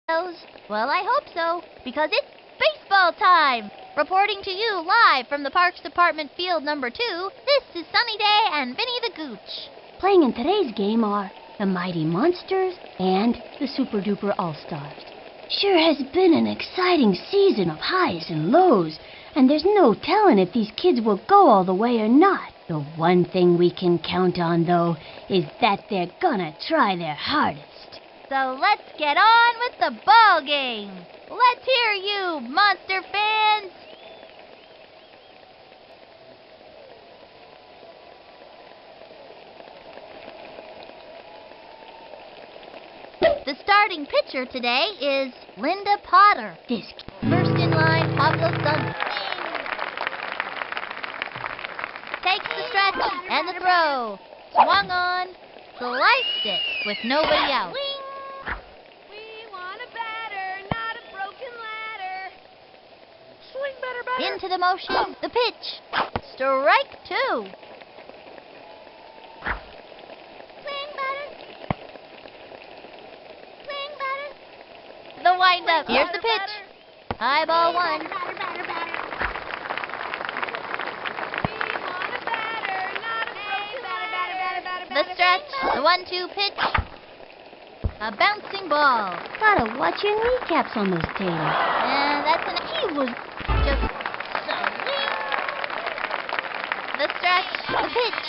Well, I hope so, because it's baseball time! Reporting to you live from the Parks Department Field number 2, this is Sunny Day and Vinny the Gooch. Playing in today's game are the Mighty Monsters and the Super Duper All-Stars. Sure has been an exciting season of highs and lows, and there's no telling if these kids will go all the way or not. The one thing we can count on, though, is that they're gonna try their hardest. So let's get on with the ball game. Let's hear you, Monster fans. The starting pitcher today is Linda Potter. First in line, Pablo Sun. Takes the stretch and the throw. Swung on, sliced it with nobody out. We want a batter, not a broken ladder. Swing better, batter. Into the motion, the pitch. Strike 2. The windup. Here's the pitch. High ball 1. The stretch. The 1-2 pitch. A bouncing ball. Gotta watch your kneecaps on those taters. And that's an... He was just so weak. The stretch. The pitch.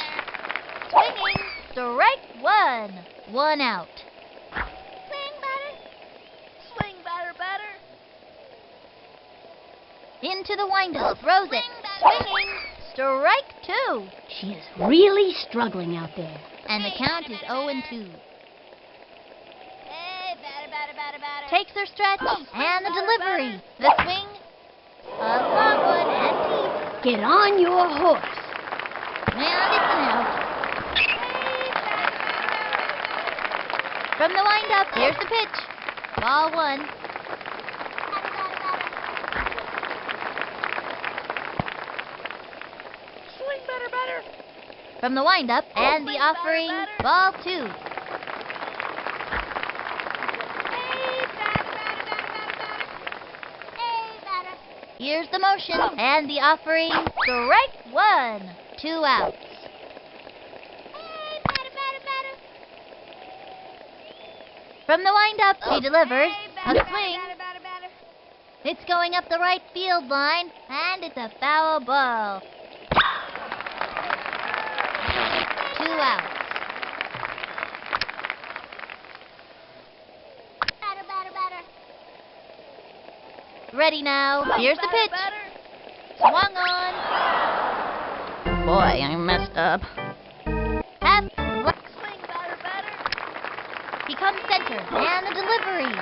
Swinging. Strike 1. 1 out. Into the windup, throws it, swinging, strike 2. She is really struggling out there. And the count is 0-2. Hey, batter. Takes her stretch, and the delivery, the swing, a long one, and deep. Get on your horse. And it's an out. From the windup, here's the pitch. Ball 1. From the windup, and the offering, ball 2. Here's the motion, and the offering, strike 1. 2 outs. From the windup, she delivers, a swing. It's going up the right field line, and it's a foul ball. 2 outs. Ready now. Here's the pitch. Swung on. Boy, I messed up. Half swing, batter. He comes center, and the delivery.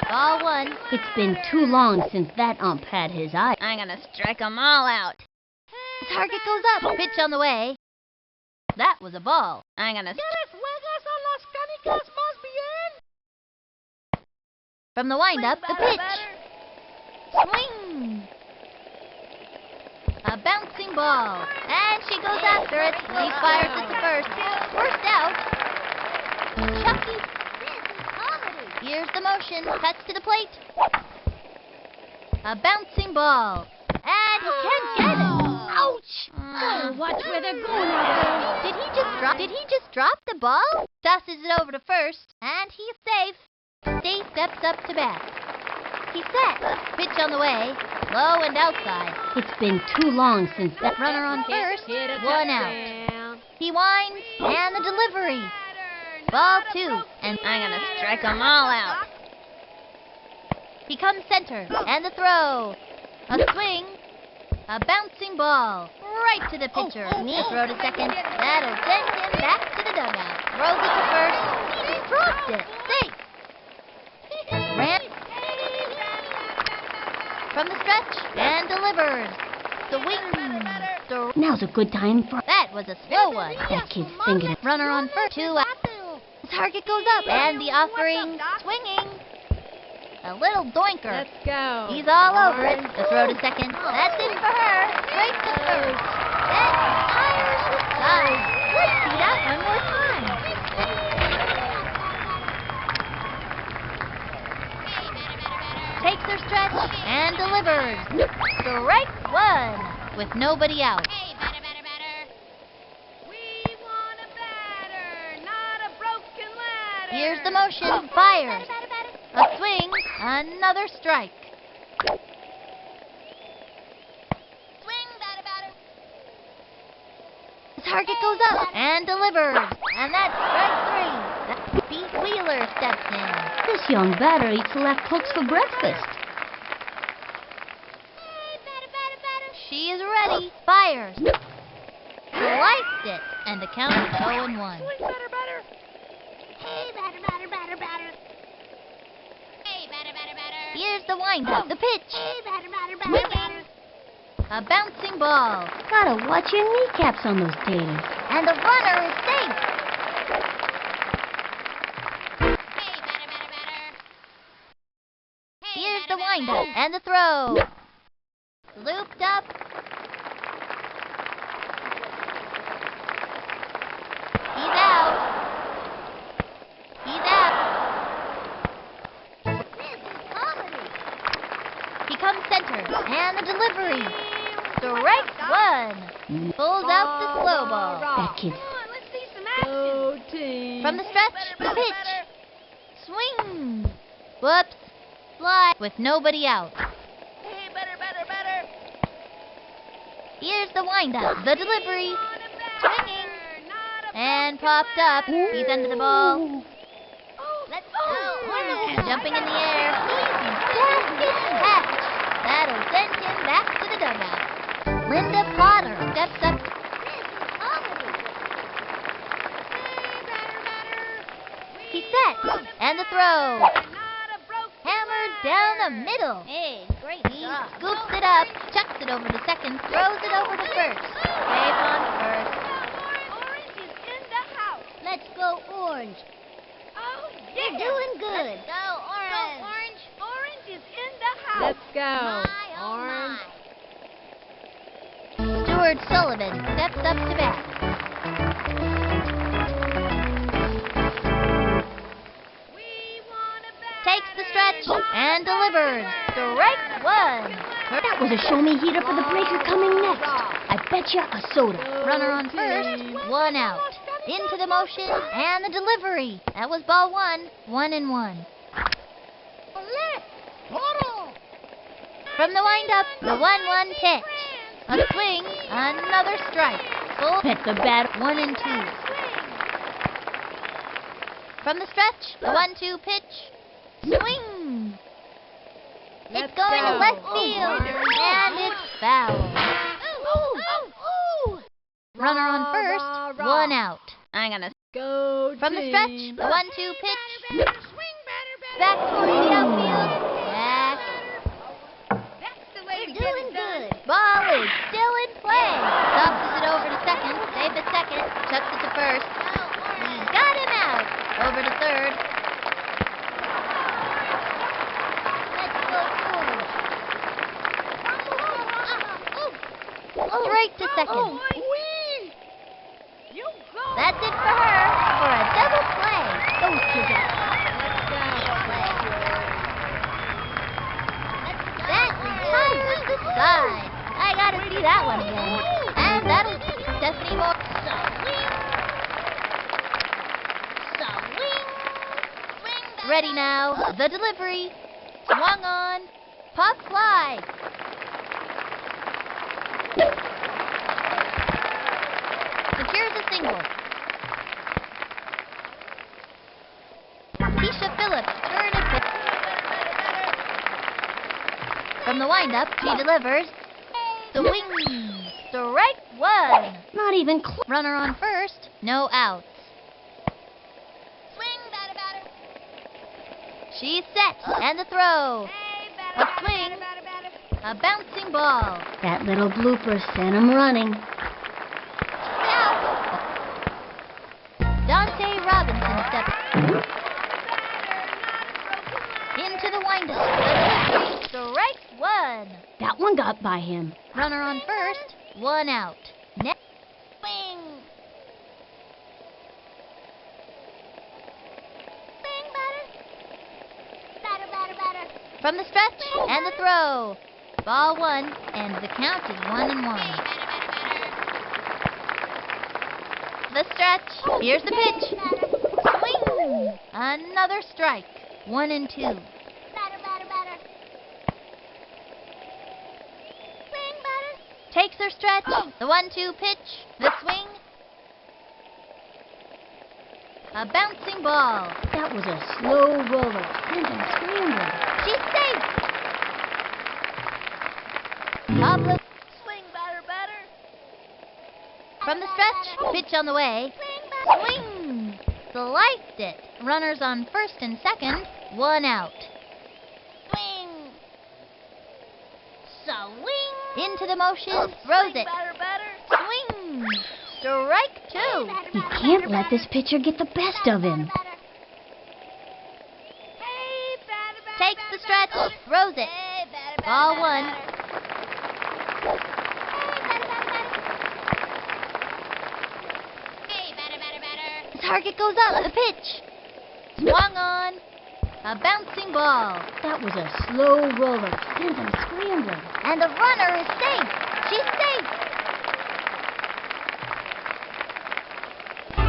Ball 1. It's been too long since that ump had his eye. I'm gonna strike 'em all out. The target goes up. Pitch on the way. That was a ball. I'm gonna... From the windup, the pitch. Swing. A bouncing ball. And she goes after it. He fires at the first out. Chucky, this is comedy. Here's the motion. Cuts to the plate. A bouncing ball. And he can't get it. Ouch! Gotta watch where they're going out there. Did he just drop the ball? Tosses it over to first, and he's safe. Stay steps up to bat. He's set. Pitch on the way. Low and outside. It's been too long since that... Runner on first. 1 out. He winds, and the delivery. Ball 2. And I'm gonna strike 'em all out. He comes center, and the throw. A swing. A bouncing ball. Right to the pitcher. The throw to second. That'll send him back to the dugout. Throws it to first. He dropped it. Safe. Ran from the stretch and delivers. Swing. Now's a good time for... That was a slow one. That kid's thinking... Runner on first. 2 out. The target goes up, and the offering, swinging. A little doinker. Let's go. He's all over it. The throw to second. That's it for her. Straight to first. Then fires the side. Let's see that one more time. their stretch and delivers. Strike one with nobody out. Hey, batter, batter, batter. We want a batter, not a broken ladder. Here's the motion. Fires. A swing. Another strike. Swing, batter, batter. The target goes up and delivers. And that's strike three. Pete Wheeler steps in. This young batter eats left hooks for breakfast. Hey, batter, batter, batter. She is ready. Fires. Sliced it. And the count is 0-1. Swing, batter, batter. Hey, batter, batter, batter, batter. Hey, batter, batter, batter. Here's the windup. The pitch. Hey, batter, batter, batter, batter. A bouncing ball. Gotta watch your kneecaps on those taters. And the runner is safe. Hey, batter, batter, batter. Hey, Here's batter, the batter, windup batter. and the throw. Looped up. He's out. He's out. He comes center and the delivery. Strike one. Pulls out the slow ball. That kid's Come on, let's see some action. From the stretch, the pitch. Swing. Whoops. Fly with nobody out. Hey, batter, batter, batter. Here's the windup. The delivery. Want a batter, Swinging. not a And broken popped up. ladder. He's under the ball. Oh, Let's oh, go. Jumping in the air. Basket catch. That'll send him back to the dugout. Linda Potter steps up. Hey, batter, batter. He sets. And the throw. Not a broken Hammered ladder. down the middle. Hey, great He job. scoops it up, chucks it over to second, throws it over to first. Safe on first. Orange is in the house. Let's go Orange. Oh, yeah. You're doing good. Let's go, Orange. Go, Orange. Orange is in the house. Let's go. Orange. Stuart Sullivan steps up to bat. We want a batter. Takes the stretch and delivers. Strike one. That was a show-me heater for the breaker coming next. I bet you a soda. Runner on first, one out. Into the motion and the delivery. That was ball one, 1-1. From the windup, the 1-1 pitch. A swing, another strike. Full Bet the bat. 1-2. From the stretch, the 1-2 pitch. Swing. Let's It's going to go. left field, and it's foul. Runner on first, one out. I'm gonna. Go From the team. stretch, the 1-2 pitch. Swing, batter, batter. Back towards the outfield. Back. That's the way to get it done. Ball is still in play. Tosses it over to second. Safe at second. Chucks it to first. He's got him out. Over to third. Straight to second. You go. That's it for her for a double play. Those kids are. That retires the side. I gotta see that one again. And that'll Stephanie Moore. Ready now. The delivery. Swung on. Pop fly. Secures a single. Keisha Phillips turn it. From the windup, she delivers. Swing. Strike one. Not even close. Runner on first. No outs. Swing, batter, batter. She's set. And the throw. Hey, A batter, swing. batter, batter, batter. A bouncing ball. That little blooper sent him running. Out. Dante Robinson steps into the windup. Strike one. That one got by him. Runner on first. One out. Next. Swing. Swing, batter. Batter, batter, batter. From the stretch and the throw. Ball 1, and the count is 1-1. The stretch. Here's the pitch. Swing. Another strike. 1-2. Takes her stretch. The 1-2 pitch. The swing. A bouncing ball. That was a slow roller. Sent and scrambling. She's safe. Pablo. Swing, batter, batter. From the stretch. Pitch on the way. Swing. Sliced it. Runners on first and second. 1 out. Swing. Swing. Into the motion. Throws Swing, it. batter, batter. Swing. Strike 2. He can't let this pitcher get the best of him. Hey, batter, batter, Takes the batter, stretch. batter. Throws it. Hey, batter, batter, Ball batter, 1. batter. The target goes up. The pitch. Swung on. A bouncing ball. That was a slow roller. Sent and scrambling. And the runner is safe. She's safe.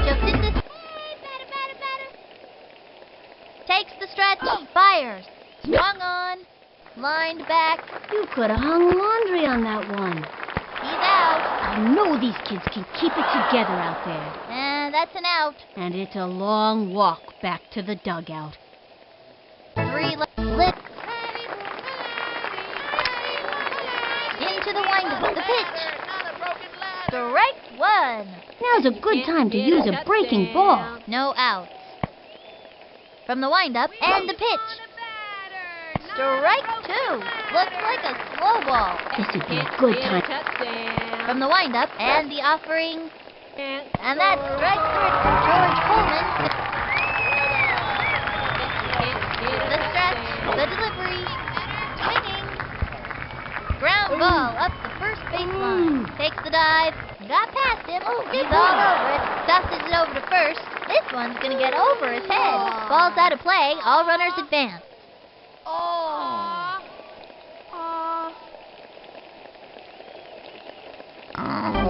Just in this. Takes the stretch. Fires. Swung on. Lined back. You could have hung laundry on that one. He's out. I know these kids can keep it together out there. And that's an out. And it's a long walk back to the dugout. 3 left. Lit. Into the windup. The pitch. Strike 1. Now's a good time to use a breaking ball. No outs. From the windup and the pitch. Strike 2. Looks like a slow ball. This would be a good time. From the windup and the offering. And that's strike 3 from George Coleman. The stretch. The delivery. Swinging. Ground ball up the first baseline. Takes the dive. Got past him. He's all over it. Tosses it over to first. This one's going to get over his head. Ball's out of play. All runners advance.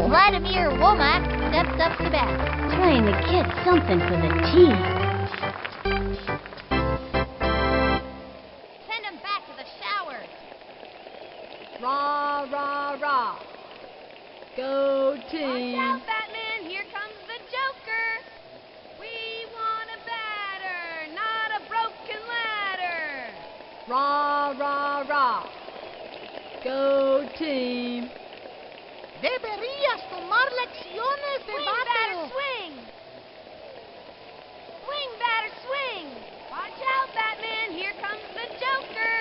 Vladimir Womack steps up to bat. Trying to get something for the team. Send him back to the showers. Rah, rah, rah. Go Watch team. out, Batman. Here comes the Joker. We want a batter, not a broken ladder. Rah, rah, rah. Go team. Deberías tomar lecciones de Swing, batter, swing. Swing, batter, swing. Watch out, Batman. Here comes the Joker.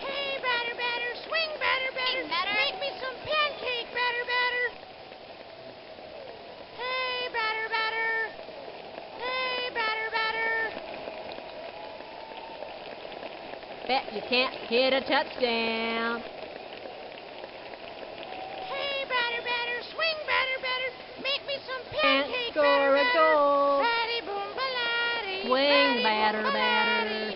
Hey, batter, batter, swing, batter, batter. Make me some pancake, batter, batter. Hey, batter, batter. Hey, batter, batter. Bet you can't hit a touchdown. Hey, batter, batter, swing, batter, batter. Make me some Can't pancake, score batter, a batter. goal. Batty boom baladi, Swing, batty batter, boom batter. baladi.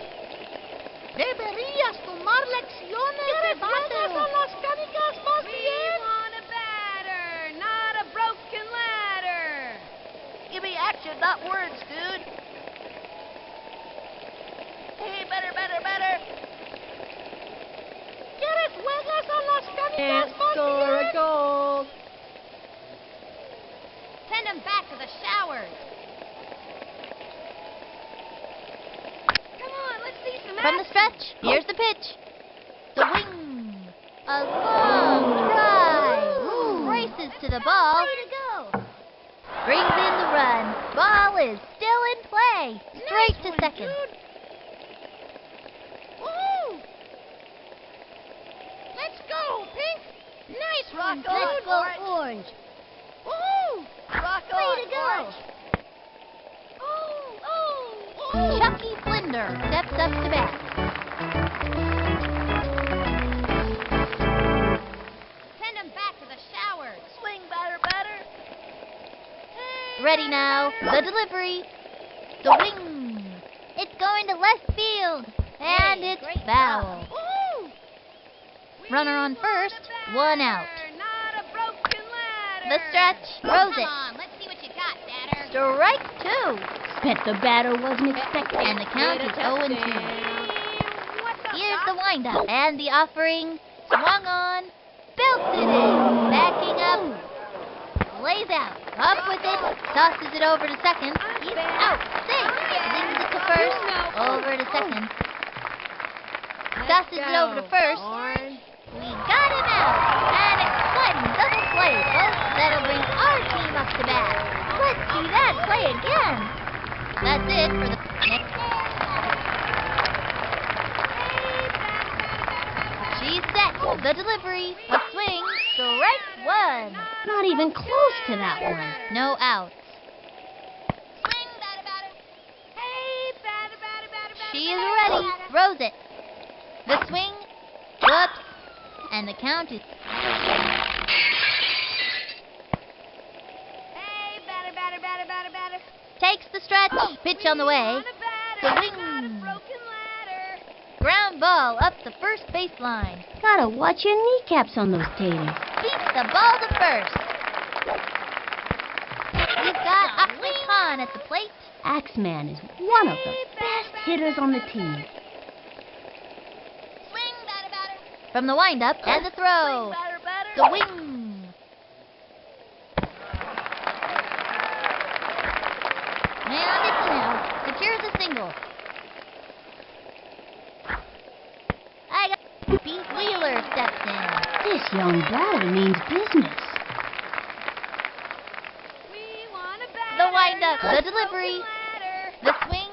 Deberías tomar lecciones de ¿Quieres juegas bateo. con las canicas más bien? We want a batter, not a broken ladder. Give me action, not words, dude. Hey, batter, batter, batter. ¿Quieres juegas a las Can't score a goal. Send him back to the showers. Come on, let's see some From the action. stretch, here's the pitch. The wing. A long drive. Races to the ball. Way to go. Brings in the run. Ball is still in play. Straight to second. Woohoo! Let's go, Pink. Nice one, dude. Let's go, Orange. Woohoo! Rock Way on, to go. Orange. Oh. Chucky Flinder steps up to bat. Send him back to the showers. Swing, batter, batter. Hey, Ready now. The delivery. The wing. It's going to left field. And it's foul. Runner on first, 1 out. Not a broken ladder. The stretch, throws it. Let's see what you got, batter. Strike 2. Bet the batter wasn't expecting. And the count is 0-2. What's up, Here's Doc? the windup. And the offering, swung on, belted it. Backing up, lays out, up with it, tosses it over to second. He's out, safe. Leaves it to first, over to second. Tosses it over to first. We got him out. An exciting double play, folks. That'll bring our team up to bat. Let's see that play again. That's it for the next. She's set. The delivery. A swing. Strike 1. Not even close to that one. No outs. Swing, batter, batter. Hey, batter, batter, batter, batter. She is ready. Throws it. The swing. Whoops. And the count is. Hey, batter, batter, batter, batter, batter. Takes the stretch. Pitch on the way. The Swing. broken ladder. Ground ball up the first baseline. Gotta watch your kneecaps on those taters. Beats the ball to first. We've got Oxley Khan at the plate. Axeman is one of the best hitters on the team. Swing, batter, batter. From the windup and the throw. Batter, batter. The wing. And it's an out. Secures a single. I got Pete Wheeler steps in. This young batter means business. We want a batter. The windup, the Not a delivery. broken ladder. The swing.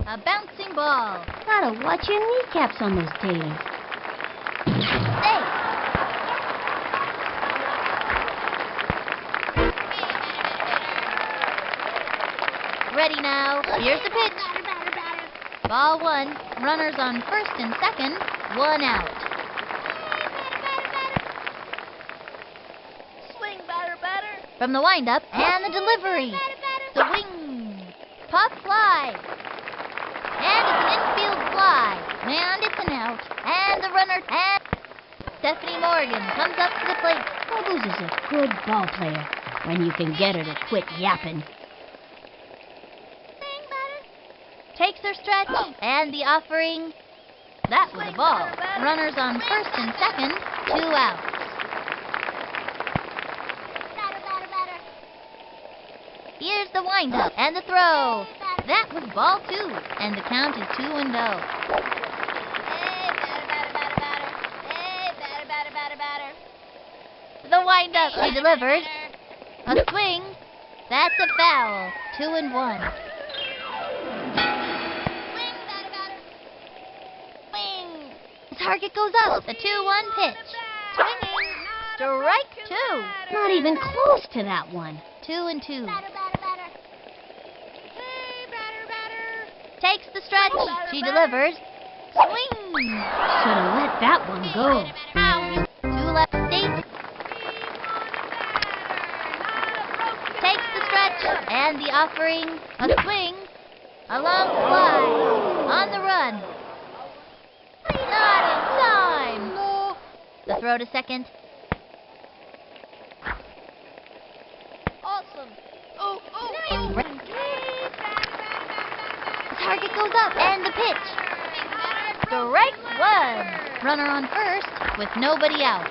A bouncing ball. Gotta watch your kneecaps on those taters. Safe. Ready now. Here's the pitch. Batter, batter, batter. Ball 1. Runners on first and second. 1 out. Swing, batter, batter. From the windup and the delivery. The wing. Pop fly. And it's an infield fly. And it's an out. And the runner. And Stephanie Morgan comes up to the plate. Bubbles is a good ball player when you can get her to quit yapping. Takes her stretch. And the offering. That was a ball. Runners on first and second. 2 outs. Here's the windup and the throw. That was ball 2. And the count is 2-0. The windup. She delivers. A swing. That's a foul. 2-1. The target goes up. The 2-1 pitch. Swinging. Strike 2. Not even close to that one. 2-2. Takes the stretch. She delivers. Swing. Should've let that one go. 2 left. State. Takes the stretch. And the offering. A swing. A long fly. On the run. Not in time. The throw to second. Awesome. The target goes up. And the pitch. Strike 1. Runner on first with nobody out.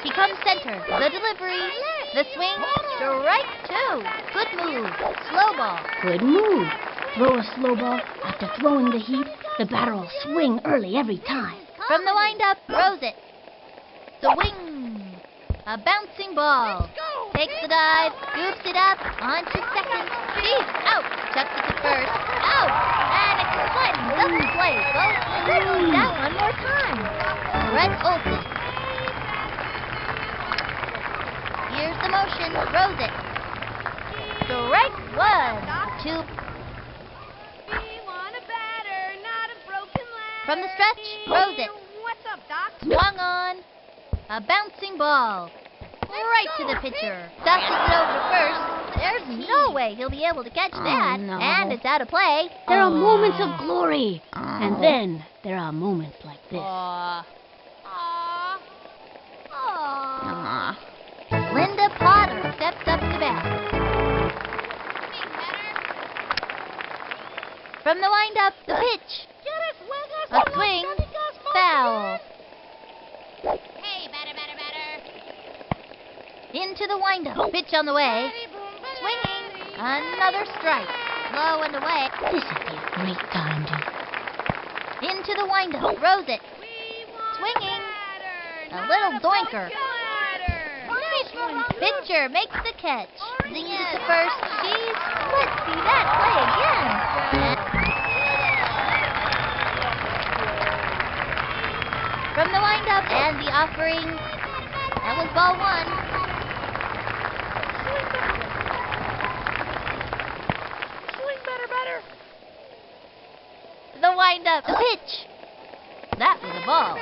He comes center. The delivery. The swing. Strike 2. Good move. Slow ball. Good move. Throw a slow ball. After throwing the heat, the batter will swing early every time. From the windup, throws it. The wing. A bouncing ball. Takes the dive, scoops it up, onto second. She's out. Chucks it to first. Out. And exciting double play, folks. Let's see that one more time. Brett Olson. Here's the motion. Throws it. Strike 1. 2. From the stretch, throws it. What's up, Doc? Swung on. A bouncing ball. Right to the pitcher. Tosses it over to first. There's no way he'll be able to catch that. no. And it's out of play. There are moments of glory, and then there are moments like this. Aw. Linda Potter steps up to bat. From the windup, the pitch. A swing, foul. Hey, batter. Into the windup, pitch on the way. Swinging, another strike. Low and away. This would be a great time to... Into the windup, throws it. Swinging, a little doinker. Pitcher makes the catch. Zinging to first. She's... Let's see that play again. From the windup and the offering. That was ball one. Swing batter. The windup, the pitch. That was a ball.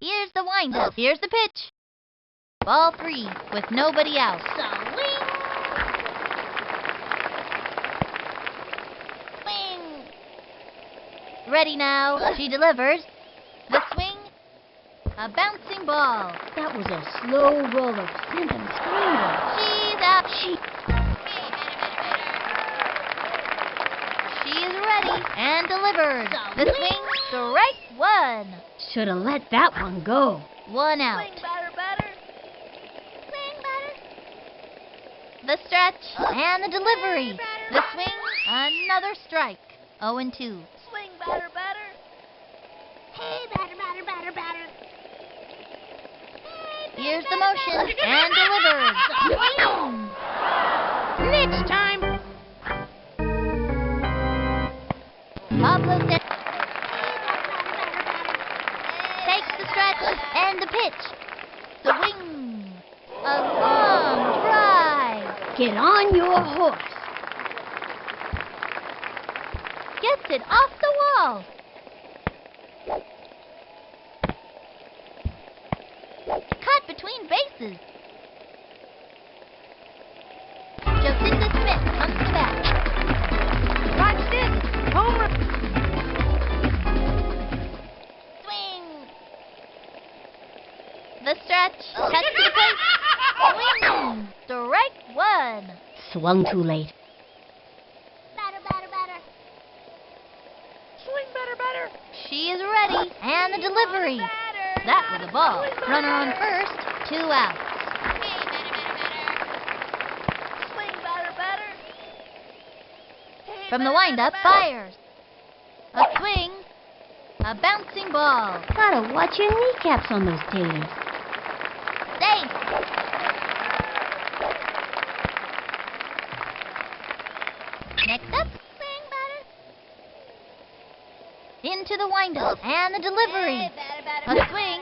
Here's the windup. Here's the pitch. Ball three with nobody out. Swing. Ready now. She delivers. The swing. A bouncing ball. That was a slow roll of scent and scramble. She's up. She's ready and delivers. The swing. Strike one. Should have let that one go. One out. Swing batter. The stretch and the delivery. The swing. Another strike. 0-2. Swing batter. Hey, batter. Here's the motion and delivers. Swing. Next time. Pablo takes the stretch and the pitch. Swing. A long drive. Get on your horse. Gets it off the wall. Cut between bases. Jocinda Smith comes to bat. Watch this. Home run. Swing. The stretch. Touch to the plate. Swing. Strike one. Swung too late. Batter. Swing batter. She is ready. And the delivery. That was a ball. Runner on first. 2 outs. Swing batter. From the windup, fires. A swing. A bouncing ball. Gotta watch your kneecaps on those taters. Safe. Next up, swing batter. Into the windup and the delivery. A swing.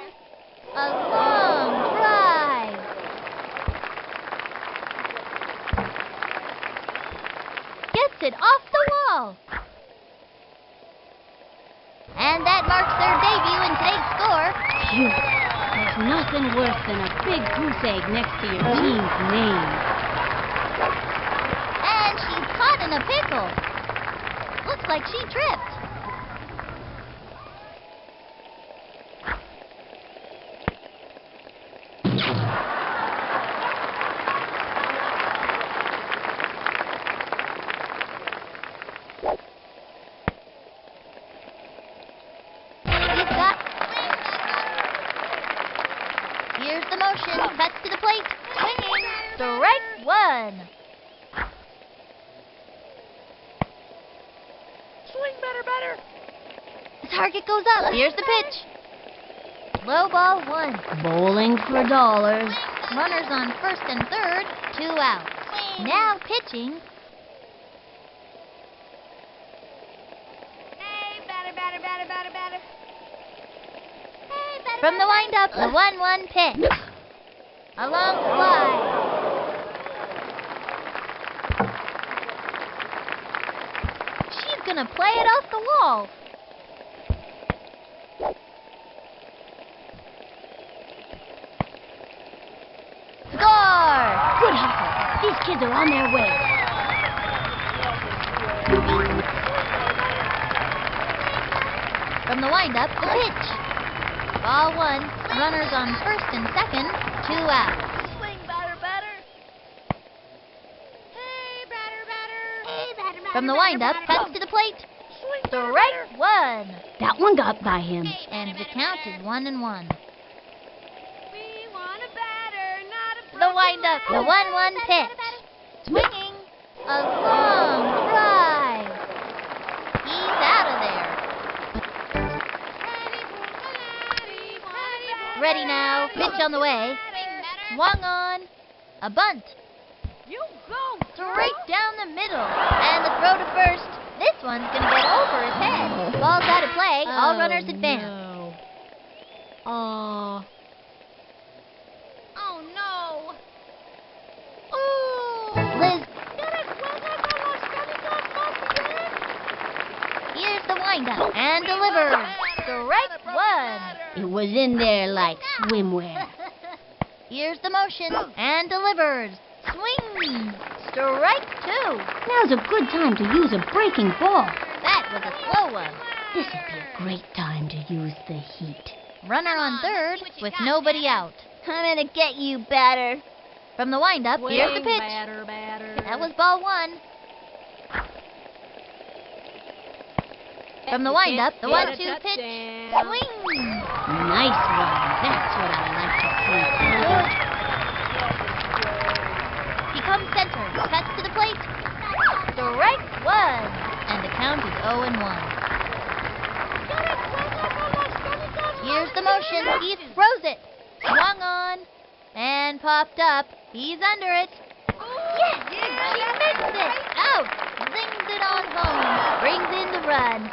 A long drive. Gets it off the wall. And that marks their debut in today's score. Phew. There's nothing worse than a big goose egg next to your team's name. And she's caught in a pickle. Looks like she tripped. Here's the motion. Cuts to the plate. Swinging. Strike one. Swing batter. The target goes up. Here's the pitch. Low ball one. Bowling for dollars. Runners on first and third. 2 outs. Now pitching. Hey, batter. From the windup, the 1-1 pitch. A long fly. She's gonna play it off the wall. These kids are on their way. From the windup, the pitch. Ball 1, runners on first and second, 2 out. Swing, batter, batter. Hey, batter, batter. Hey, batter, batter. From the windup, cuts to the plate. Swing, Strike 1. That one got by him. And the count is 1-1. We want a batter, not a The windup, the 1-1 pitch. Swinging. A long drive. He's out of there. Ready now. Pitch on the way. Swung on. A bunt. You go. Straight down the middle. And the throw to first. This one's going to go over his head. Ball's out of play. All runners advance. No. Oh, no. Liz. Here's the windup. And delivers. Strike 1. It was in there like swimwear. Here's the motion. And delivers. Swing. Strike 2. Now's a good time to use a breaking ball. That was a slow one. This'd be a great time to use the heat. Runner on third with nobody out. I'm gonna get you, batter. From the windup, here's the Swing, pitch. batter, batter. That was ball 1. From the windup, the 1-2 pitch. Swing. Nice one. That's what I like to see. He comes center, cuts to the plate. Strike 1. And the count is 0-1. Here's the motion. He throws it. Swung on. And popped up. He's under it. Yes! She missed it! Out! Zings it on home. Brings in the run.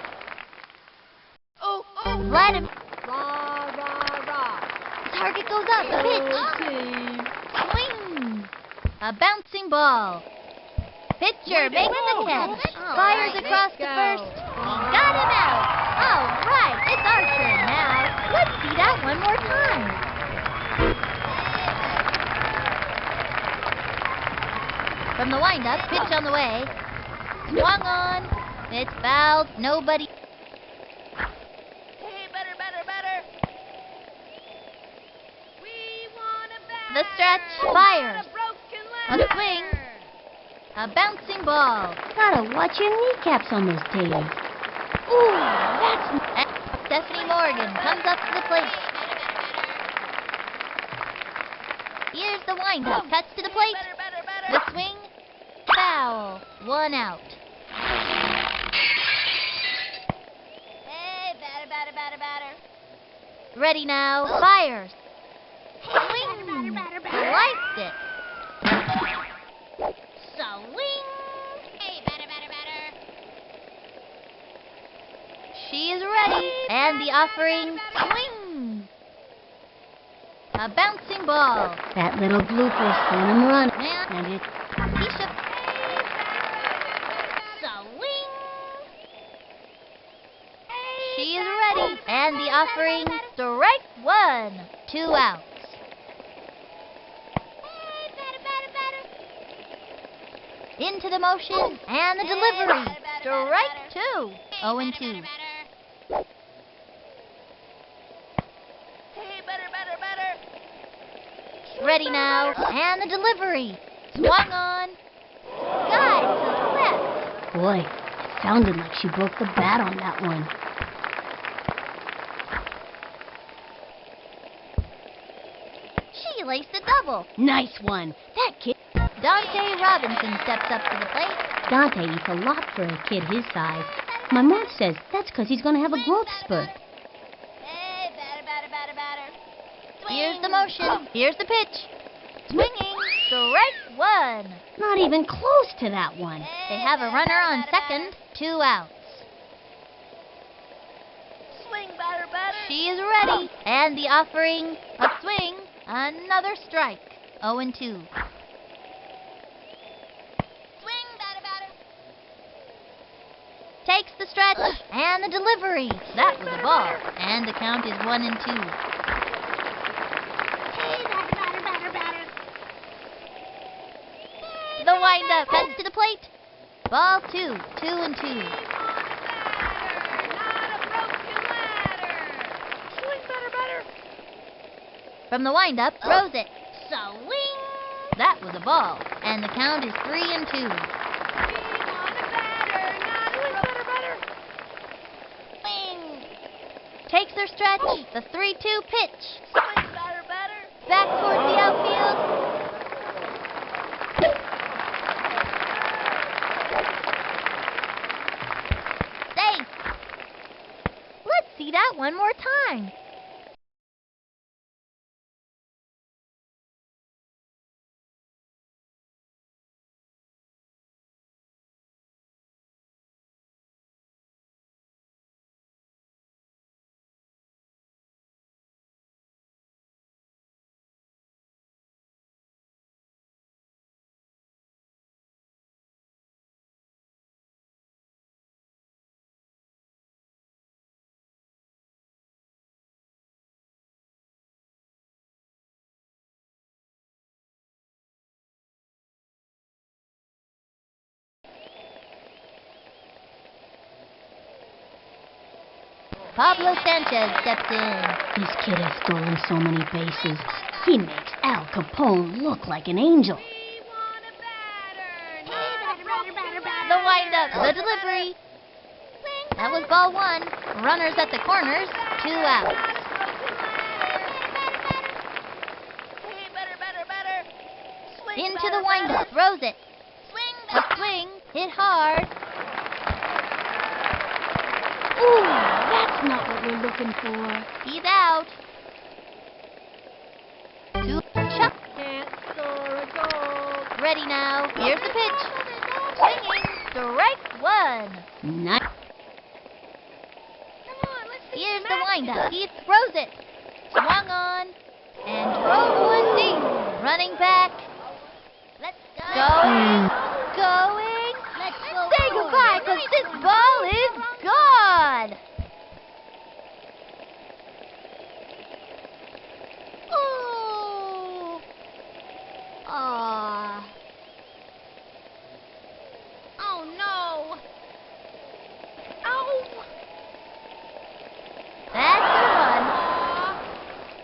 Let him. Rah, rah, rah. Target goes up. The pitch. Team. Swing. A bouncing ball. Pitcher makes the catch. Fires across the first. He got him out. All right, it's our turn now. Let's see that one more time. From the windup, pitch on the way. Swung on. It's fouled. Nobody. Hey, batter, batter, batter. We want a batter. The stretch. Fires. A broken A leg. swing. A bouncing ball. Gotta watch your kneecaps on those taters. Ooh, that's... And Stephanie Morgan comes up to the plate. Here's the windup. Cuts to the plate. Batter, batter, batter. The swing. Foul. 1 out. Hey, batter, batter, batter, batter. Ready now. Fires. Batter, Swing. batter, batter. Sliced it. Swing. Hey, batter, batter, batter. She is ready. And the offering. Swing. A bouncing ball. That little blooper sent him run. Man. And it... Keisha. Swing. She is ready. And the offering. Strike 1. 2 outs. Into the motion and the delivery. Strike 2. 0-2. Hey, batter, batter, batter. Ready now and the delivery. Swung on. Guide to left. Boy, it sounded like she broke the bat on that one. She laced a double. Nice one. That kid... Dante Robinson steps up to the plate. Dante eats a lot for a kid his size. My mom says that's because he's going to have a growth spurt. Hey, batter, batter, batter, batter. Here's the motion. Here's the pitch. Swinging. Strike 1. Not even close to that one. They have a runner on second. 2 outs. Swing, batter, batter. She is ready. And the offering. A swing. Another strike. 0-2. Swing, batter, batter. Takes the stretch and the delivery. That was a ball. And the count is 1-2. Hey, batter, batter, batter, batter. The windup heads to the plate. Ball 2, 2-2. From the windup, throws it. Swing! That was a ball, and the count is 3-2. Swing! Takes her stretch. The 3-2 pitch. Back towards the outfield. Safe. Let's see that one more time. Pablo Sanchez steps in. This kid has stolen so many bases. He makes Al Capone look like an angel. The windup, the delivery. That was ball 1. Runners at the corners, 2 outs. Into the windup, throws it. A swing, hit hard. Ooh, that's not what we're looking for. He's out. 2 Chuck. Can't score a goal. Ready now. Here's the pitch. Swinging. Strike 1. Nice. Here's the windup. He throws it. Swung on. And drove one deep. Running back. Let's go. Going. Let's go. Say goodbye, because this ball is gone. Oh. Aw. Oh, no. Oh. That's a run.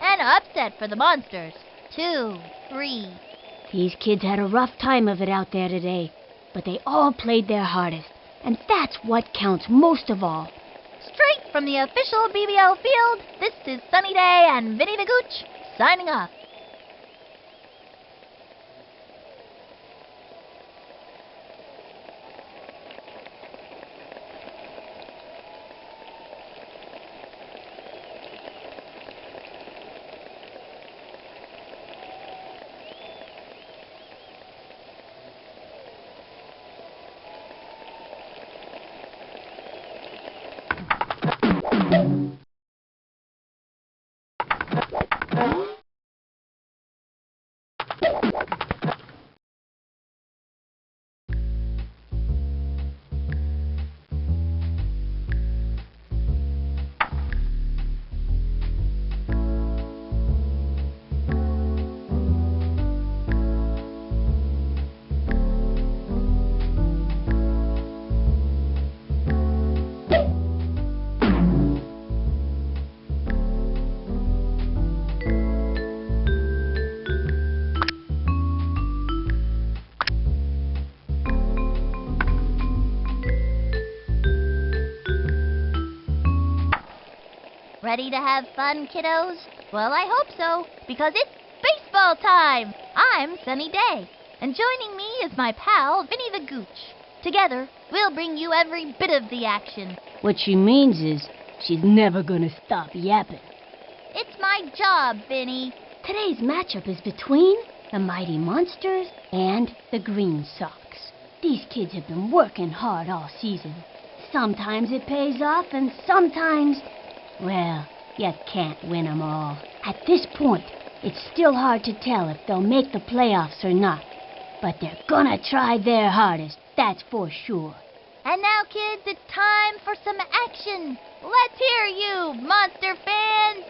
An upset for the Monsters. 2-3. These kids had a rough time of it out there today, but they all played their hardest, and that's what counts most of all. Straight from the official BBL field, this is Sunny Day and Vinny the Gooch signing off. Ready to have fun, kiddos? Well, I hope so, because it's baseball time! I'm Sunny Day, and joining me is my pal, Vinny the Gooch. Together, we'll bring you every bit of the action. What she means is she's never gonna stop yapping. It's my job, Vinny. Today's matchup is between the Mighty Monsters and the Green Sox. These kids have been working hard all season. Sometimes it pays off, and sometimes, well, you can't win 'em all. At this point, it's still hard to tell if they'll make the playoffs or not. But they're gonna try their hardest, that's for sure. And now, kids, it's time for some action. Let's hear you, Monster fans!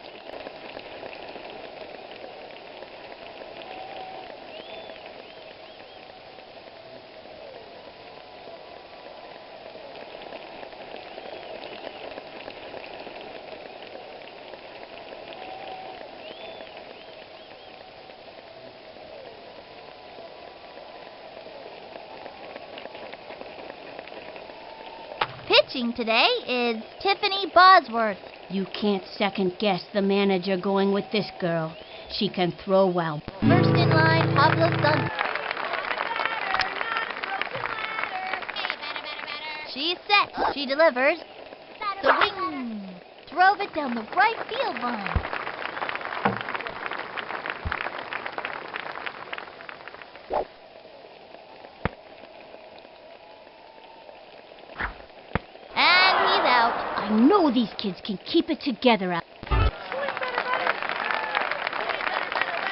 Pitching today is Tiffany Bosworth. You can't second guess the manager going with this girl. She can throw well. First in line, Pablo Sun. She's set. She delivers. The wing. Drove it down the right field line. And he's out. I know these kids can keep it together out.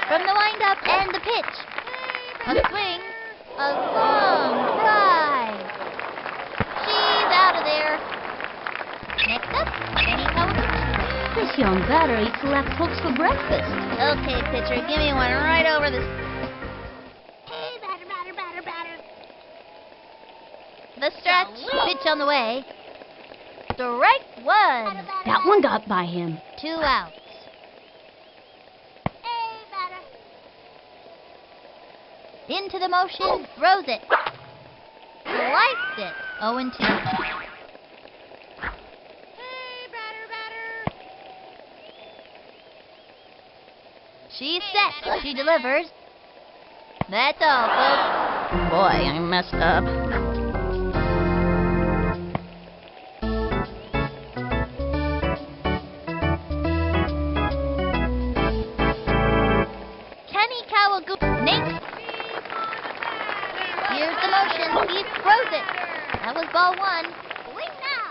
From the windup and the pitch. A swing. A long drive. She's out of there. Next up, Penny Kawakamichi. This young batter eats left hooks for breakfast. Okay, pitcher, give me one right over this. Hey, batter, batter, batter, batter. The stretch. Pitch on the way. Strike one. That one got by him. 2 outs. Hey, batter. Into the motion. Throws it. Sliced it. 0-2. Hey, batter, batter. She's set. She delivers. That's all, folks. Boy, I messed up. Kenny Kawaguchi. Nate. Here's the motion. He throws it. That was ball 1. Wing now.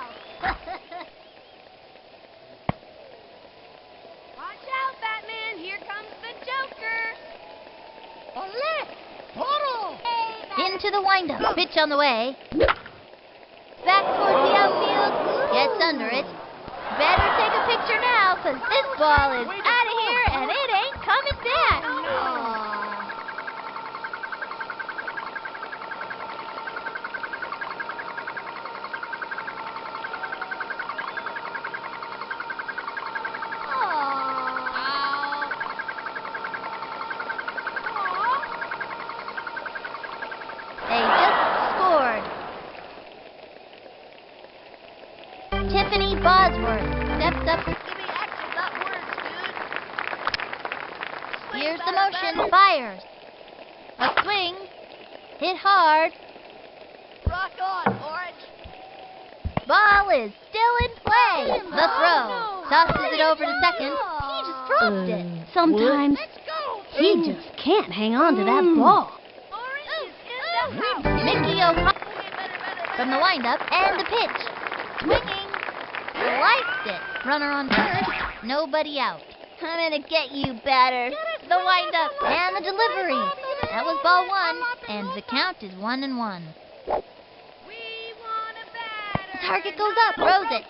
Watch out, Batman. Here comes the Joker. Ole! Toro! Hey, batter. Into the windup. Pitch on the way. Back towards the outfield. Gets under it. Better take a picture now, 'cause this ball is out of here and it ain't coming back. They just scored. Tiffany Bosworth steps up. Give me action, not words, dude. Here's the motion. Fires. A swing. Hit hard. Rock on, Orange. Ball is still in play. The throw. Tosses it over to second. He just dropped it. Sometimes Let's go. he just can't hang on to that ball. Orange is in the house. Mickey O'Connor from the windup and the pitch. Swinging. Sliced it. Runner on first. Nobody out. I'm gonna get you, batter. The windup and the delivery. That was ball 1, and the count is 1-1. We want a batter. The target goes up. Throws it.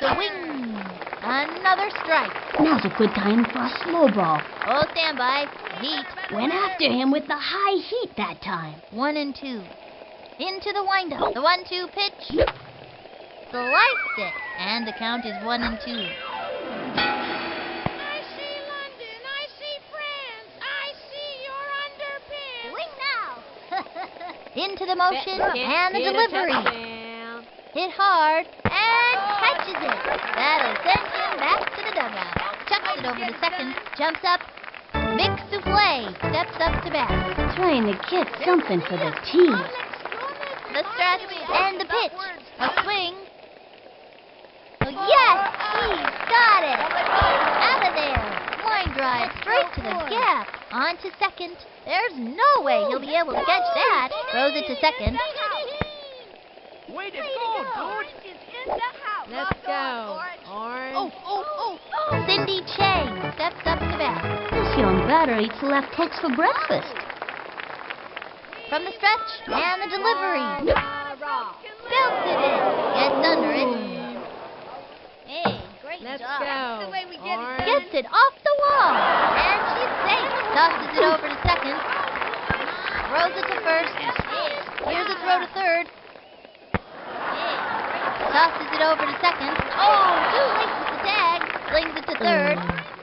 The wing. Another strike. Now's a good time for a slow ball. Oh, stand by. Heat. Went after him with the high heat that time. 1-2. Into the windup. The 1-2 pitch. Sliced it. And the count is 1-2. I see London. I see France. I see your underpants. Wing now. Into the motion Can't and the hit a delivery. touchdown. Hit hard and catches it. That'll send him back to the dugout. Chucks it over to second. Jumps up. Mick Souffle steps up to bat. Trying to get something for the team. The stretch and the pitch. A swing. Yes! He's got it! Out of there! Line drive straight to the gap. On to second. There's no way he'll be able to catch that. Throws it to second. Way to go, dude. Orange is in the house. Let's Rock on, go. Orange. Orange. Cindy Chang steps up to bat. This young batter eats left hooks for breakfast. From the stretch and the delivery. Rah. Belts it in. Gets under it. Hey, great Let's job. go. That's the way we get it Orange. done. Gets it off the wall. And she's safe. Tosses it over to second. Throws it to first. Here's a throw to third. Tosses it over to second. Oh, too late with the tag. Flings it to third.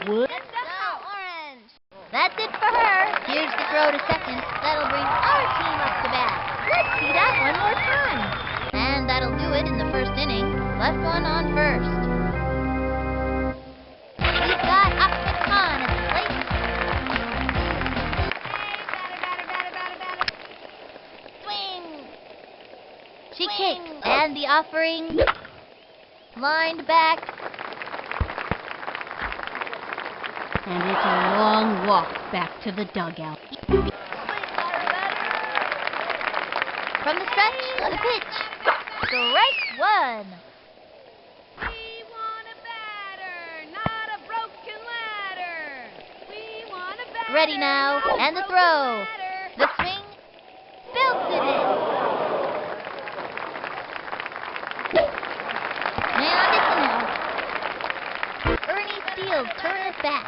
What? Orange. That's it for her. Here's the throw to second. That'll bring our team up to bat. Let's see that one more time. And that'll do it in the first inning. Left one on first. We've got Opticon at the plate. Swing! She kicks, and the offering lined back. And it's a long walk back to the dugout. From the stretch, the pitch. Strike one. We want a batter, not a broken ladder. We want a batter. Ready now, not a and the broken throw. ladder. The swing. Belted it. And it's an out. Ernie Steele turn it back.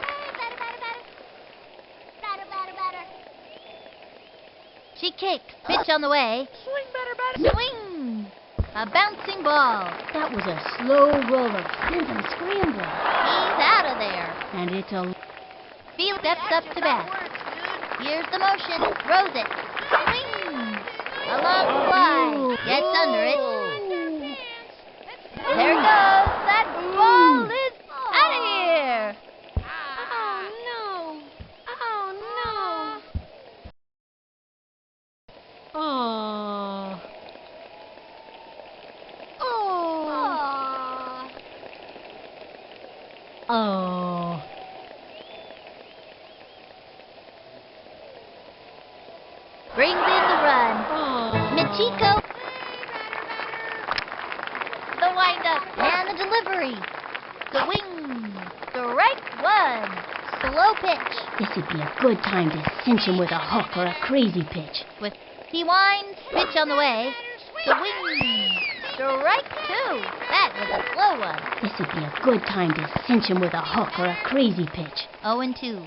She kicks. Pitch on the way. Swing, batter. Swing. A bouncing ball. That was a slow roller, phantom scrambler. He's out of there. And it's a... Field steps up to bat. Here's the motion. Throws it. Swing. A long fly. Gets under it. There goes. That ball is out of here. Oh, no. Oh, no. Oh. Oh. Brings in the run. Oh. Michiko. The windup and the delivery. Swing. Strike one. Slow pitch. This would be a good time to cinch him with a hook or a crazy pitch. He winds. Pitch on the way. Swing. Strike two. That was a slow one. This would be a good time to cinch him with a hook or a crazy pitch. 0-2.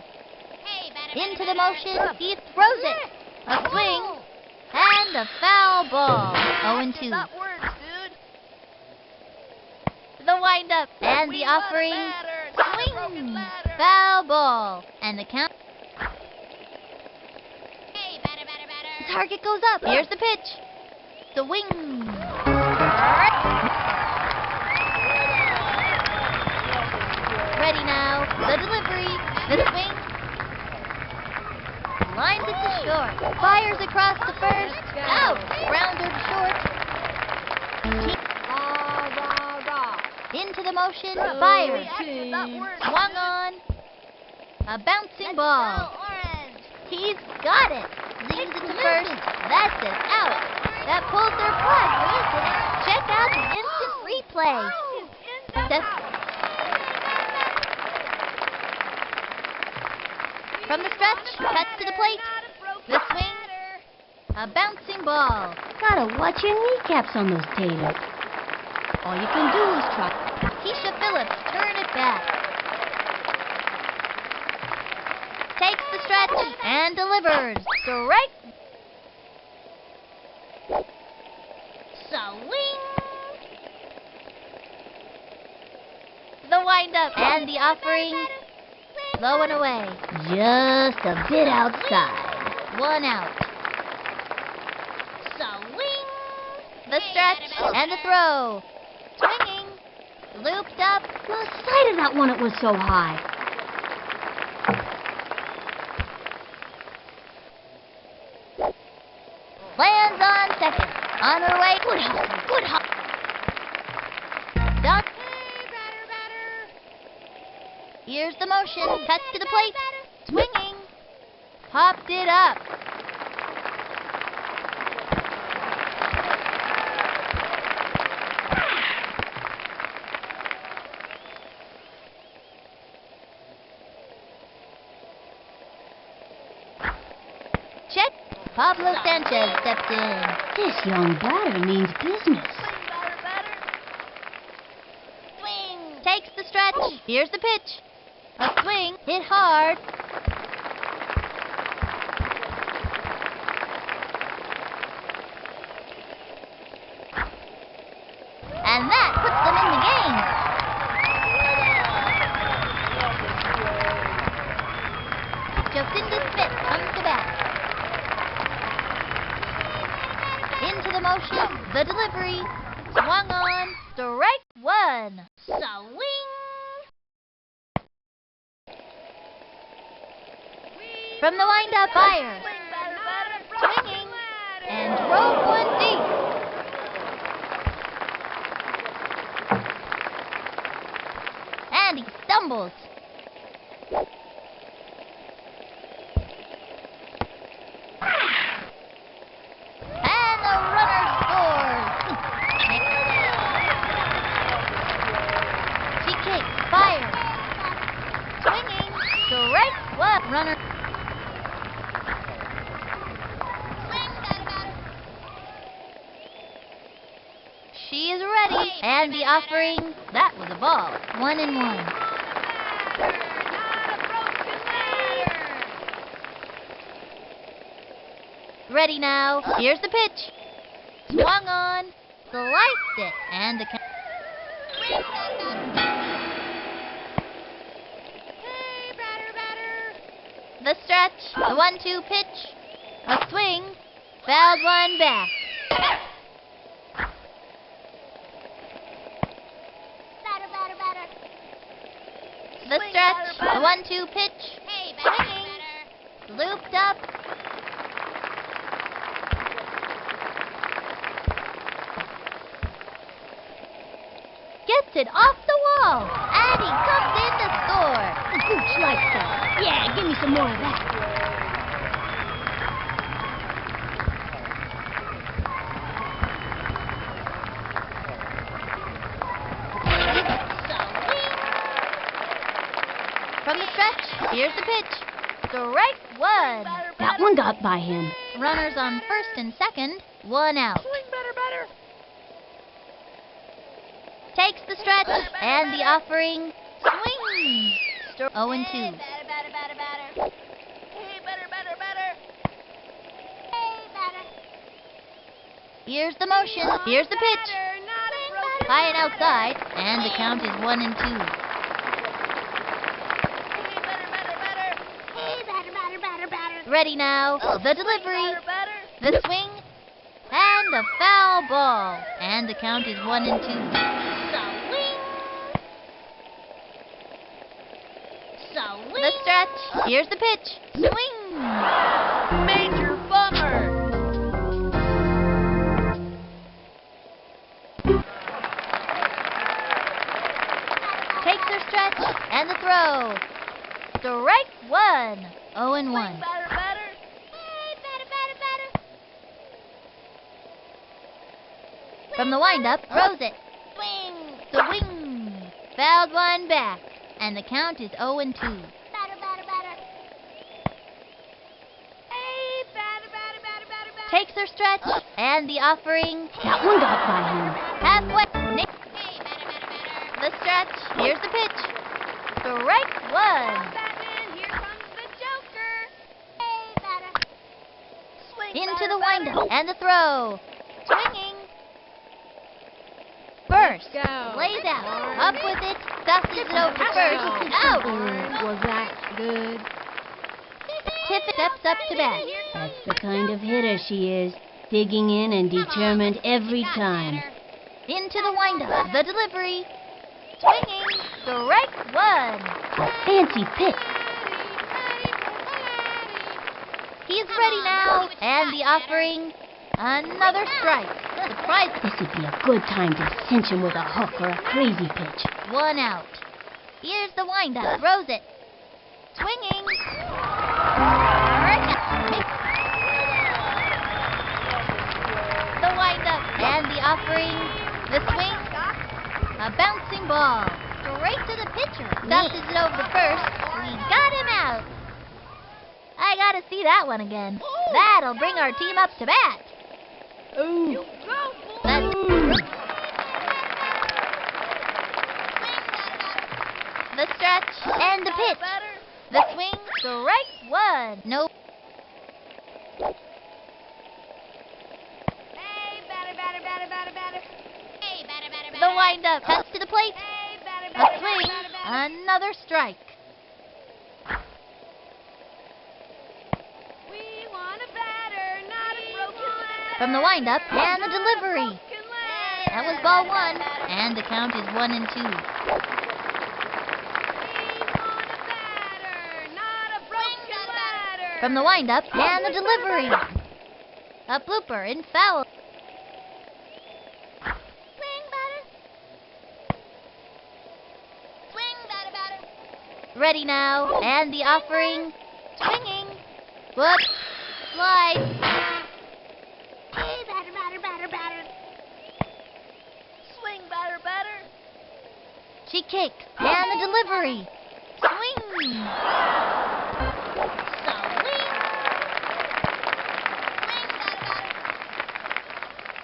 Hey, batter. Into the motion. He throws it. A swing. And a foul ball. 0-2. Stop words, dude. The windup and the offering. Swing. Foul ball. And the count. Hey, batter. The target goes up. Here's the pitch. Swing. Ready now. The delivery. The swing. Lines it to short. Fires across the first. Out. Grounder to short. Into the motion. Fires. Swung on. A bouncing ball. He's got it. Leaves it to first. That's it. Out. That pulls their plug. Check out the instant replay. From the stretch, cuts to the plate. The swing. A bouncing ball. Gotta watch your kneecaps on those taters. All you can do is try. Keisha Phillips, turn it back. Takes the stretch and delivers. Strike. Swing. The windup and the offering. Low and away. Just a bit outside. 1 out. Swing. The stretch and the throw. Swinging. Looped up. Lost sight of that one, it was so high. Lands on second. On her way. Good hustle. Good hustle. Done. Here's the motion. Cuts to the plate. Swinging. Popped it up. Check. Pablo Sanchez stepped in. This young batter means business. Swing. Takes the stretch. Here's the pitch. A swing. Hit hard. And that puts them in the game. Jocinda Smith comes to bat. Into the motion. The delivery. Swung on. Strike one. Swing. From the windup, fire. Swinging. And drove one deep. And he stumbles. And the runner scores. She kicks, fires. Swinging. Strike one. Runner. She is ready. And the offering. That was a ball. 1-1. Ready now. Here's the pitch. Swung on. Sliced it. And the count. Hey, batter, batter. The stretch. The 1-2 pitch. A swing. Fouled one back. Batter, batter, batter. The stretch. The 1-2 pitch. Hey, batter, Swinging. batter. Looped up. Gets it off the wall. And he comes in to score. The gooch likes that. Yeah, give me some more of that. From the stretch, here's the pitch. Strike one. That one got by him. Runners on first and second. 1 out. Swing, batter, batter. Takes the stretch and the offering. Swing. 0-2. Hey, batter, batter, batter, batter. Hey, batter, batter, batter. Hey, batter. Here's the motion. Here's the pitch. Batter, not a broken High and batter. outside, and the count is 1-2. Hey, batter, batter, batter. Hey, batter, batter, batter, batter. Ready now. The delivery, Batter, batter. the swing, and the foul ball. And the count is 1-2. The stretch. Here's the pitch. Swing. Major bummer. Takes her stretch and the throw. Strike one. 0-1. Batter, batter. Hey, batter, batter, batter. From the windup, throws it. Swing. Fouled one back. And the count is 0-2. Batter, batter, batter. Hey, batter, batter, batter, batter, batter. Takes her stretch and the offering. That one got by him. Halfway. Hey, batter, batter, batter. The stretch. Here's the pitch. Strike one. Batman, here comes the Joker. Hey, batter. Swing, Into batter, the batter. windup and the throw. Swinging. First. Go. Lays out. Up with it. Dusted it over to first. Out. Was that good? Tippett steps up to bat. That's the kind of hitter she is. Digging in and determined every time. Into the windup. The delivery. Swinging. Strike one. A fancy pitch. He's ready now. And the offering. Another strike. Surprise. This would be a good time to cinch him with a hook or a crazy pitch. 1 out. Here's the windup. Throws it. Swinging. The windup and the offering. The swing. A bouncing ball. Straight to the pitcher. Dusted it over to first. We got him out. I gotta see that one again. That'll bring our team up to bat. Ooh. That's the stretch and the pitch. The swing. Strike one. No. Hey, batter, batter, batter, batter, batter. Hey, batter, batter, batter. The windup. Cuts to the plate. Hey, batter, A batter, swing. batter, batter. Another strike. We want a batter, not a broken leg. From the windup and the delivery. Broken leg. That was ball 1, and the count is 1-2. We want a batter, not a broken ladder. From the windup and the delivery. A blooper in foul. Swing, batter. Swing, batter, batter. Ready now, and the offering. Swinging. Whoop. Slide. Hey, batter, batter, batter, batter. Swing, batter, batter. She kicked, and the delivery. Swing.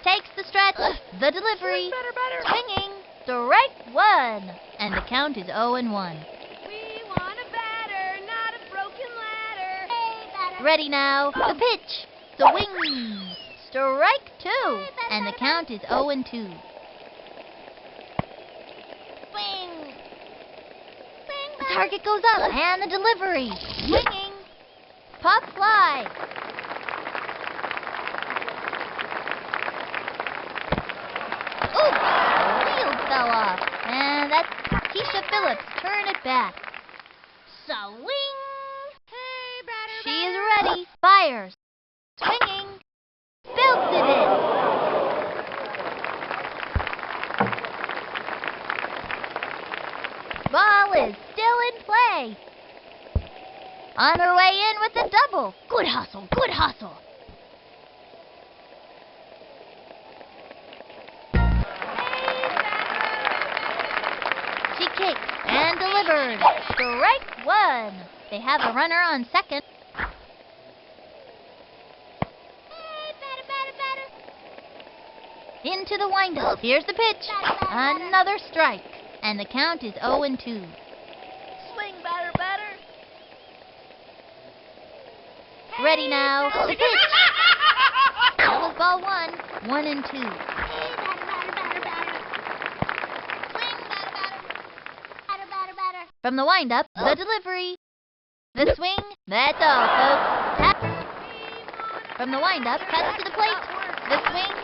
Takes the stretch, the delivery, Batter, batter. swinging, strike 1, and the count is 0-1. We want a batter, not a broken ladder. Hey, batter. Ready now, the pitch, swing, strike 2, and the count is 0-2. Swing. The target goes up, and the delivery, swinging, pop fly. Ooh, the wheel fell off, and that's Keisha Phillips. Turn it back. Swing. Hey, batter, She is ready. Fires. Swinging. Belted it. Ball is still in play. On her way in with the double. Good hustle, good hustle. She kicked and delivered. Strike 1. They have a runner on second. Hey, batter, batter, batter. Into the windup. Here's the pitch. Another strike. And the count is 0-2. Swing, batter, batter. Ready now. The pitch. That was ball 1. 1-2. Hey, batter, batter, batter, batter. Swing, batter, batter. Batter, batter, batter. From the windup, the delivery. The swing. That's all, folks. Tap. From the windup, cuts to the plate. The swing.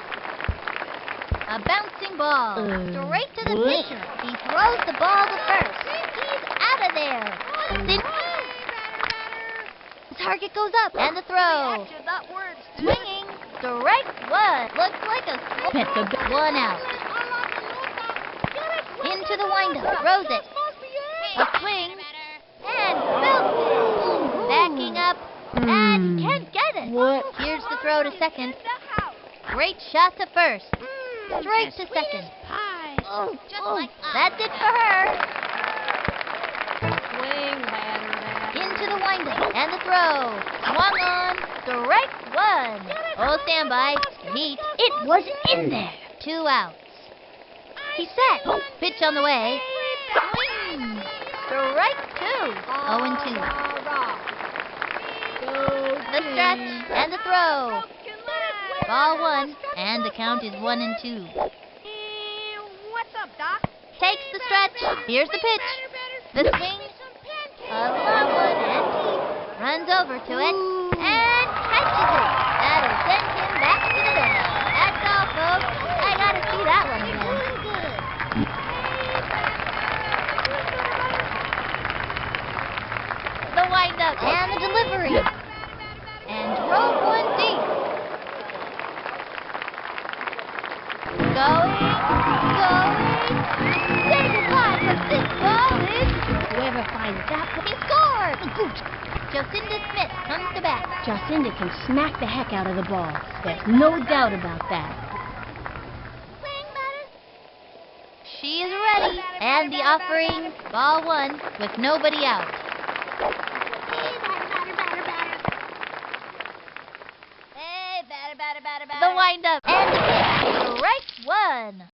A bouncing ball. Straight to the pitcher. He throws the ball to first. He's out of there. The target goes up, and the throw. Swinging. Strike 1. Looks like a Bet the 1 out. Into the windup. Throws it. A swing. And belts it. Backing up. And can't get it. What? Here's the throw to second. Great shot to first. Straight to second. Just like That's it for her. Swing, batter, batter. Into the windup. And the throw. Swung on. Strike 1. Oh, stand by. Heat. It was in there. 2 outs. He's set. Pitch on the way. Swing. Strike 2. 0-2. The stretch and the throw. Ball 1, and the count is 1-2. What's up, Doc? Takes the stretch. Here's the pitch. The swing. A low one and deep. Runs over to it and catches it. That'll send him back to the bench. That's all, folks. I gotta see that one again. The windup and the delivery. And drove one deep. Going. Say goodbye, but this ball is... Whoever finds that, He scored! Jocinda Smith comes to bat. Jacinda can smack the heck out of the ball. There's no doubt about that. Swing, batter. She is ready. And the offering, ball 1, with nobody out. Hey, batter, batter, batter, batter. Hey, batter, batter, batter, batter. The windup and the pitch. Strike 1.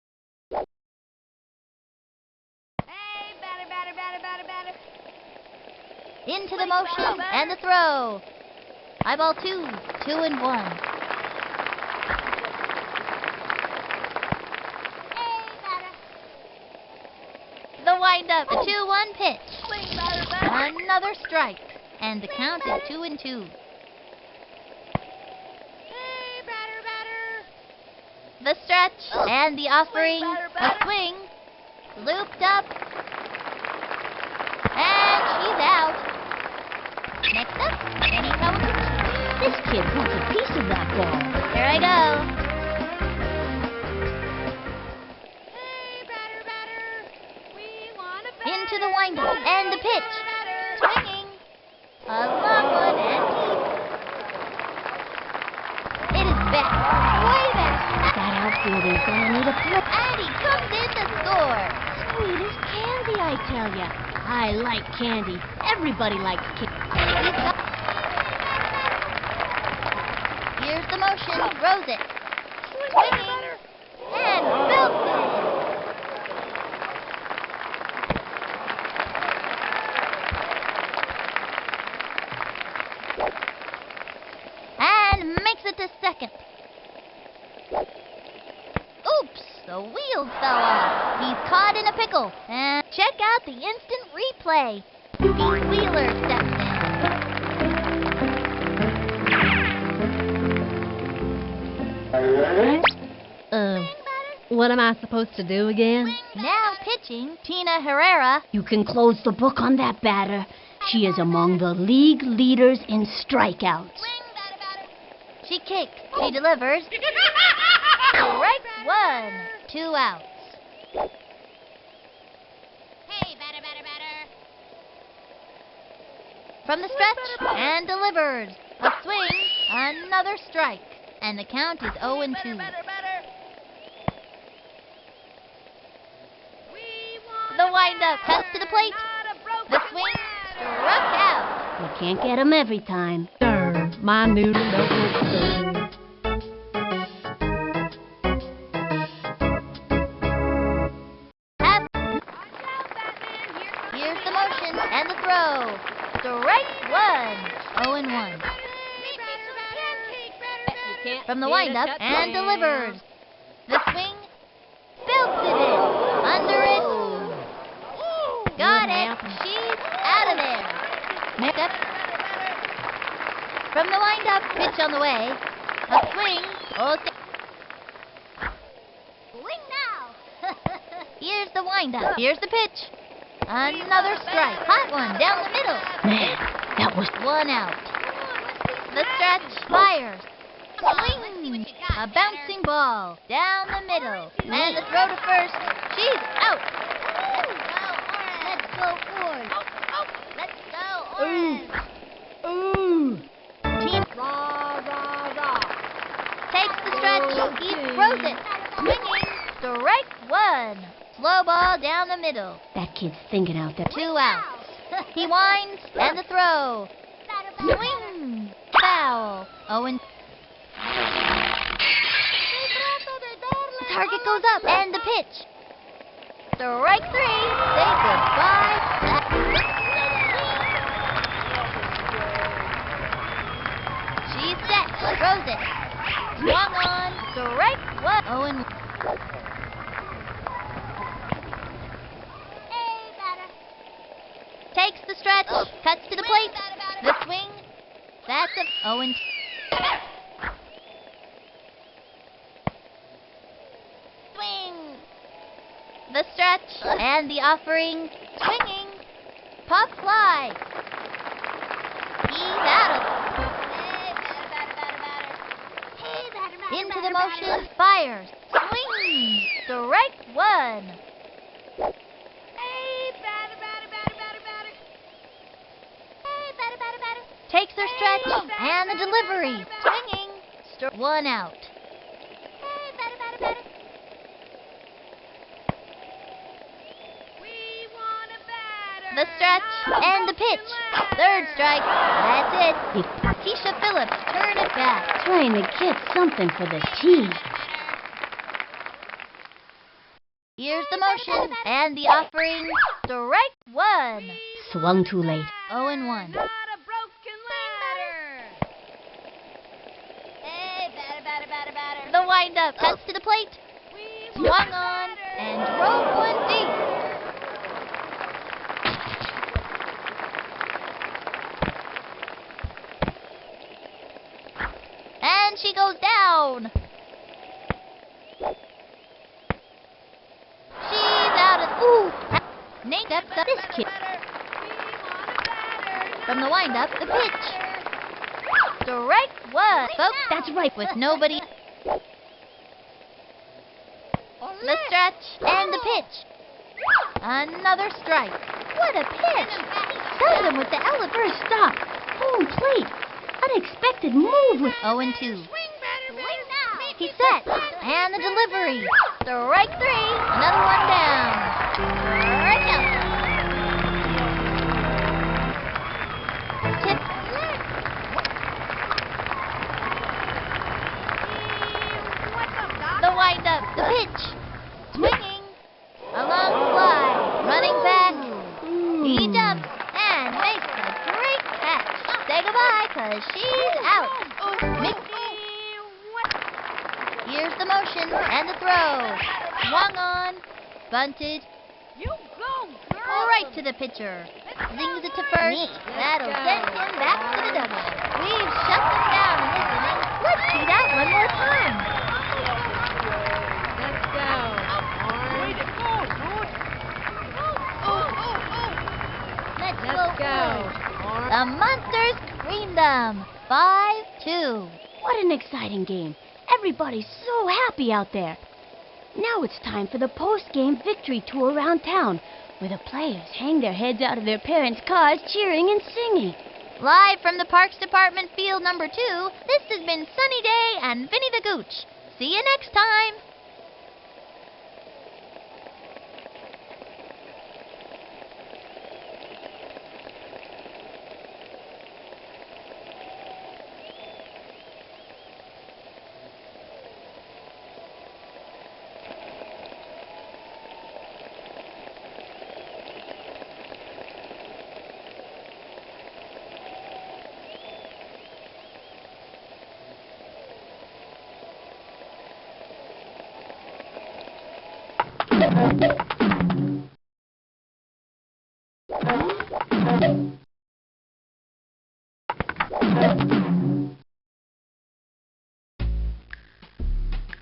Hey, batter, batter, batter, batter, batter. Into the motion and the throw. High ball 2, 2-1. Hey, batter. The windup, a 2-1 pitch. Swing, batter, batter. Another strike. And the count is 2-2. Hey, batter, batter. The stretch and the offering. A swing. Looped up. And she's out. Next up, any counter? This kid wants a piece of that ball. Here I go. Hey, batter, we want a batter. Into the windup and the pitch. Swinging. A long one and deep. It is back. Way back. That outfielder's gonna need a flip. And he comes in to score. Sweet as candy, I tell ya. I like candy. Everybody likes candy. Here's the motion. Throws it. Swinging. And belts it. And makes it to second. Oops, the wheels fell off. He's caught in a pickle. And check out the instant replay. Pete Wheeler steps What am I supposed to do again? in. Now pitching, Tina Herrera. You can close the book on that batter. She is among the league leaders in strikeouts. She kicks. She delivers. Strike one. 2 outs. Hey, batter. From the stretch and delivers. A swing. Another strike. And the count is 0-2. The windup cuts to the plate. The swing struck out. You can't get 'em every time. Darn, my noodle don't work so good. Here's the motion and the throw. Strike one. 0-1. You can't From the hit a windup touchdown. and delivers. The swing belts it in. Under it. Got it. She's out of there. Next up. From the windup, pitch on the way. A swing. Oh, swing now. Here's the windup. Here's the pitch. Another strike. Hot one down the middle. Man, that was... 1 out. The stretch fires. Swing. A bouncing ball down the middle. And the throw to first. She's out. Let's go Orange. Let's go Orange. Ooh. Team takes the stretch. He throws it. Swinging. Strike one. Slow ball down the middle. That kid's thinking out there. 2 outs. He winds and the throw. Swing. Foul. 0-2. Target goes up and the pitch. Strike 3. Say goodbye. She's set. Throws it. Swung on. Strike 1. 0-1. Takes the stretch. Cuts to the plate. The swing. That's a 0-2. Swing. The stretch and the offering. Swinging. Pop fly. He's out of. Into the motion. Fires. Swing. Strike 1. Takes her stretch and the delivery. Swinging. 1 out. The stretch and the pitch. 3rd strike. That's it. Keisha Phillips turn it back. Trying to get something for the team. Here's the motion and the offering. Strike 1. Swung too late. 0-1. The windup cuts to the plate. Swung on and drove one deep. And she goes down. She's out of... Ooh! Nate steps up this kid. From the windup, the pitch. Strike one. Folks, That's right. with nobody. The stretch and the pitch. Another strike. What a pitch! Stunned him with the elephant. First stop. Home plate. Unexpected move with... 0-2. He's set. And the delivery. Strike three. Another one down. Strike out. Tip. The windup. The pitch. Swinging. A long fly. Running back. He jumps and makes a great catch. Say goodbye, 'cause she's out. Here's the motion and the throw. Swung on. Bunted. You go, girl. Right to the pitcher. Zings it to first. That'll send him back to the dugout. We've shut them down in this inning. Let's see that one more time. Let's go. Way to go, dude. Let's Let's go. The Monsters creamed them. 5-2. What an exciting game. Everybody's so happy out there. Now it's time for the post-game victory tour around town, where the players hang their heads out of their parents' cars cheering and singing. Live from the Parks Department Field number 2, this has been Sunny Day and Vinny the Gooch. See you next time.